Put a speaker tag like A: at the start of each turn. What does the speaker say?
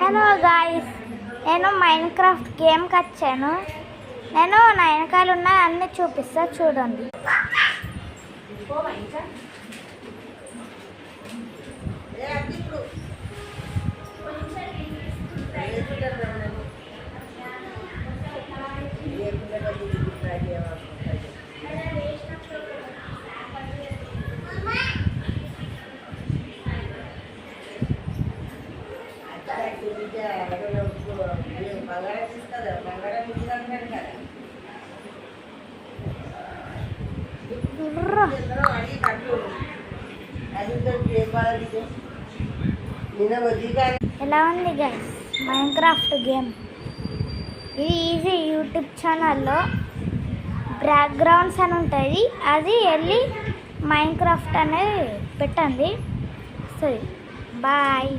A: Hello guys, నేను Minecraft గేమ్కి వచ్చాను. నేను నా వెనకాల ఉన్న అన్నీ చూపిస్తా చూడండి. ఎలా ఉంది గైస్ మైన్క్రాఫ్ట్ గేమ్? ఇది ఈజీ. యూట్యూబ్ ఛానల్లో బ్యాక్గ్రౌండ్స్ అని ఉంటుంది, అది వెళ్ళి మైన్క్రాఫ్ట్ అనేది పెట్టండి. సరే, బాయ్.